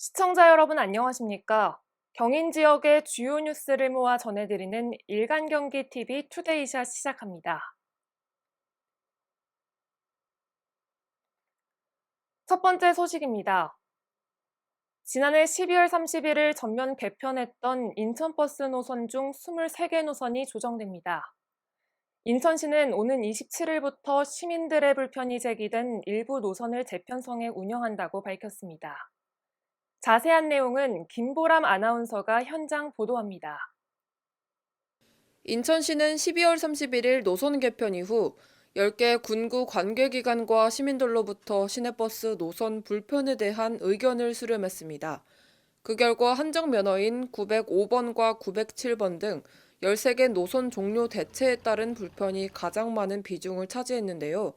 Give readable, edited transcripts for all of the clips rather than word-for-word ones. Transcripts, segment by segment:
시청자 여러분 안녕하십니까? 경인 지역의 주요 뉴스를 모아 전해드리는 일간경기TV 투데이샷 시작합니다. 첫 번째 소식입니다. 지난해 12월 31일 전면 개편했던 인천버스 노선 중 23개 노선이 조정됩니다. 인천시는 오는 27일부터 시민들의 불편이 제기된 일부 노선을 재편성해 운영한다고 밝혔습니다. 자세한 내용은 김보람 아나운서가 현장 보도합니다. 인천시는 12월 31일 노선 개편 이후 10개 군구 관계기관과 시민들로부터 시내버스 노선 불편에 대한 의견을 수렴했습니다. 그 결과 한정 면허인 905번과 907번 등 13개 노선 종료 대체에 따른 불편이 가장 많은 비중을 차지했는데요.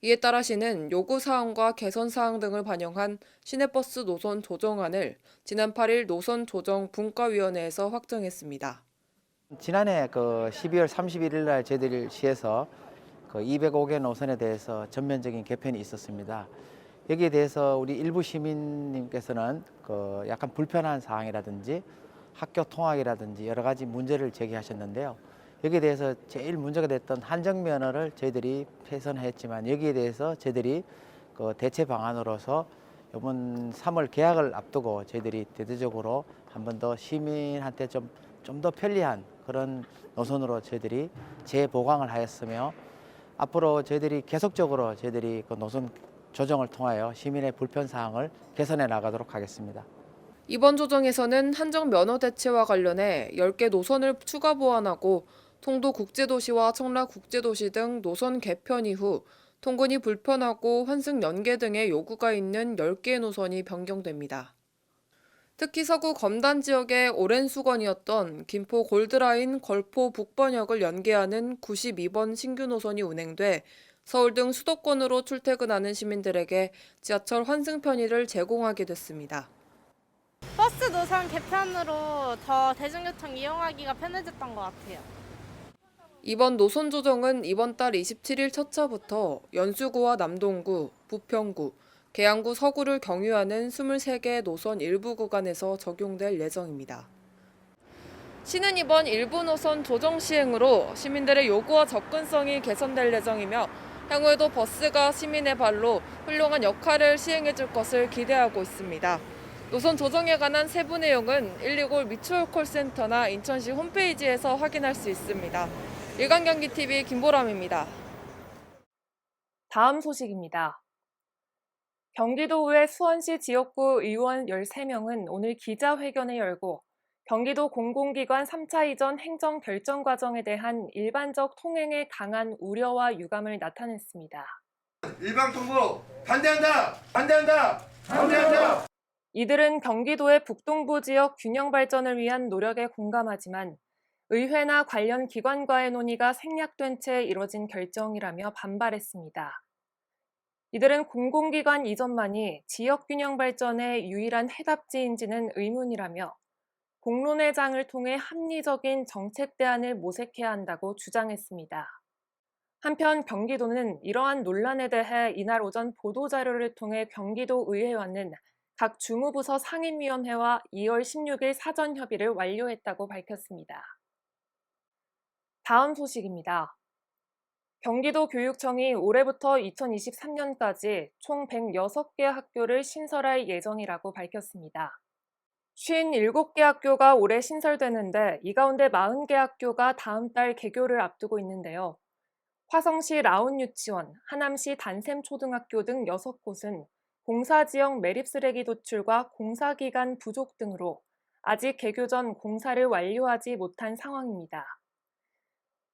이에 따라 시는 요구사항과 개선사항 등을 반영한 시내버스 노선 조정안을 지난 8일 노선 조정 분과위원회에서 확정했습니다. 지난해 12월 31일 날 저희들 시에서 205개 노선에 대해서 전면적인 개편이 있었습니다. 여기에 대해서 우리 일부 시민님께서는 약간 불편한 사항이라든지 학교 통학이라든지 여러 가지 문제를 제기하셨는데요. 여기에 대해서 제일 문제가 됐던 한정 면허를 저희들이 폐선했지만 여기에 대해서 저희들이 대체 방안으로서 이번 3월 개학을 앞두고 저희들이 대대적으로 한 번 더 시민한테 좀 더 편리한 그런 노선으로 저희들이 재보강을 하였으며 앞으로 저희들이 계속적으로 저희들이 그 노선 조정을 통하여 시민의 불편 사항을 개선해 나가도록 하겠습니다. 이번 조정에서는 한정 면허 대체와 관련해 10개 노선을 추가 보완하고 통도 국제도시와 청라 국제도시 등 노선 개편 이후 통근이 불편하고 환승 연계 등의 요구가 있는 10개의 노선이 변경됩니다. 특히 서구 검단 지역의 오랜 수건이었던 김포 골드라인 걸포 북번역을 연계하는 92번 신규 노선이 운행돼 서울 등 수도권으로 출퇴근하는 시민들에게 지하철 환승 편의를 제공하게 됐습니다. 버스 노선 개편으로 더 대중교통 이용하기가 편해졌던 것 같아요. 이번 노선 조정은 이번 달 27일 첫 차부터 연수구와 남동구, 부평구, 계양구 서구를 경유하는 23개 노선 일부 구간에서 적용될 예정입니다. 시는 이번 일부 노선 조정 시행으로 시민들의 요구와 접근성이 개선될 예정이며 향후에도 버스가 시민의 발로 훌륭한 역할을 시행해줄 것을 기대하고 있습니다. 노선 조정에 관한 세부 내용은 120 미추홀 콜센터나 인천시 홈페이지에서 확인할 수 있습니다. 일간경기TV 김보람입니다. 다음 소식입니다. 경기도의회 수원시 지역구 의원 13명은 오늘 기자회견을 열고 경기도 공공기관 3차 이전 행정 결정 과정에 대한 일반적 통행에 강한 우려와 유감을 나타냈습니다. 일방 통보 반대한다! 반대한다! 반대한다! 이들은 경기도의 북동부 지역 균형 발전을 위한 노력에 공감하지만 의회나 관련 기관과의 논의가 생략된 채 이뤄진 결정이라며 반발했습니다. 이들은 공공기관 이전만이 지역균형 발전의 유일한 해답지인지는 의문이라며 공론의 장을 통해 합리적인 정책 대안을 모색해야 한다고 주장했습니다. 한편 경기도는 이러한 논란에 대해 이날 오전 보도자료를 통해 경기도 의회와는 각 주무부서 상임위원회와 2월 16일 사전 협의를 완료했다고 밝혔습니다. 다음 소식입니다. 경기도 교육청이 올해부터 2023년까지 총 106개 학교를 신설할 예정이라고 밝혔습니다. 57개 학교가 올해 신설되는데 이 가운데 40개 학교가 다음 달 개교를 앞두고 있는데요. 화성시 라운유치원, 하남시 단샘초등학교 등 6곳은 공사지역 매립쓰레기 도출과 공사기간 부족 등으로 아직 개교 전 공사를 완료하지 못한 상황입니다.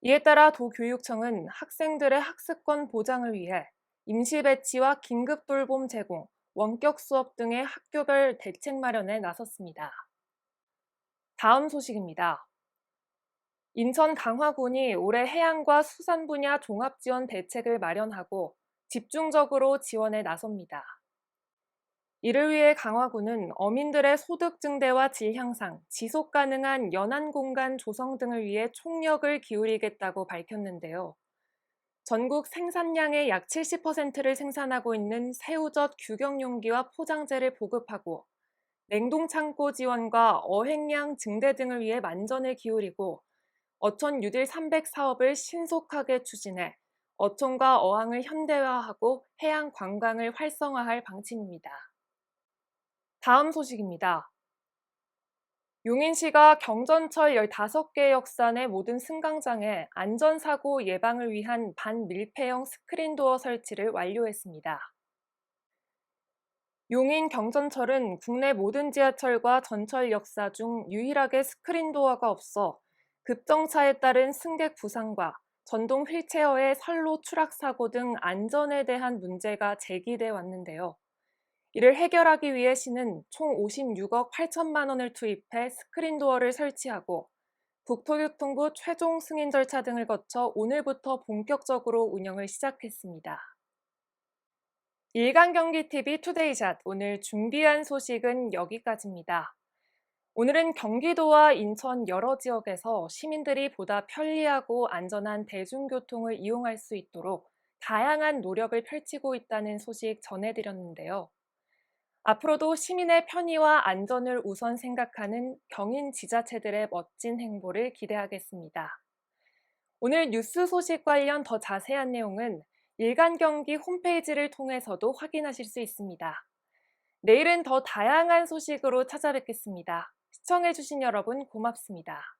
이에 따라 도교육청은 학생들의 학습권 보장을 위해 임시 배치와 긴급 돌봄 제공, 원격 수업 등의 학교별 대책 마련에 나섰습니다. 다음 소식입니다. 인천 강화군이 올해 해양과 수산 분야 종합 지원 대책을 마련하고 집중적으로 지원에 나섭니다. 이를 위해 강화군은 어민들의 소득 증대와 질 향상, 지속 가능한 연안 공간 조성 등을 위해 총력을 기울이겠다고 밝혔는데요. 전국 생산량의 약 70%를 생산하고 있는 새우젓 규격 용기와 포장재를 보급하고 냉동창고 지원과 어획량 증대 등을 위해 만전을 기울이고 어촌 뉴딜 300 사업을 신속하게 추진해 어촌과 어항을 현대화하고 해양 관광을 활성화할 방침입니다. 다음 소식입니다. 용인시가 경전철 15개 역산의 모든 승강장에 안전사고 예방을 위한 반밀폐형 스크린도어 설치를 완료했습니다. 용인 경전철은 국내 모든 지하철과 전철 역사 중 유일하게 스크린도어가 없어 급정차에 따른 승객 부상과 전동 휠체어의 선로 추락 사고 등 안전에 대한 문제가 제기돼 왔는데요. 이를 해결하기 위해 시는 총 56억 8천만 원을 투입해 스크린도어를 설치하고 국토교통부 최종 승인 절차 등을 거쳐 오늘부터 본격적으로 운영을 시작했습니다. 일간경기TV 투데이샷, 오늘 준비한 소식은 여기까지입니다. 오늘은 경기도와 인천 여러 지역에서 시민들이 보다 편리하고 안전한 대중교통을 이용할 수 있도록 다양한 노력을 펼치고 있다는 소식 전해드렸는데요. 앞으로도 시민의 편의와 안전을 우선 생각하는 경인 지자체들의 멋진 행보를 기대하겠습니다. 오늘 뉴스 소식 관련 더 자세한 내용은 일간경기 홈페이지를 통해서도 확인하실 수 있습니다. 내일은 더 다양한 소식으로 찾아뵙겠습니다. 시청해주신 여러분 고맙습니다.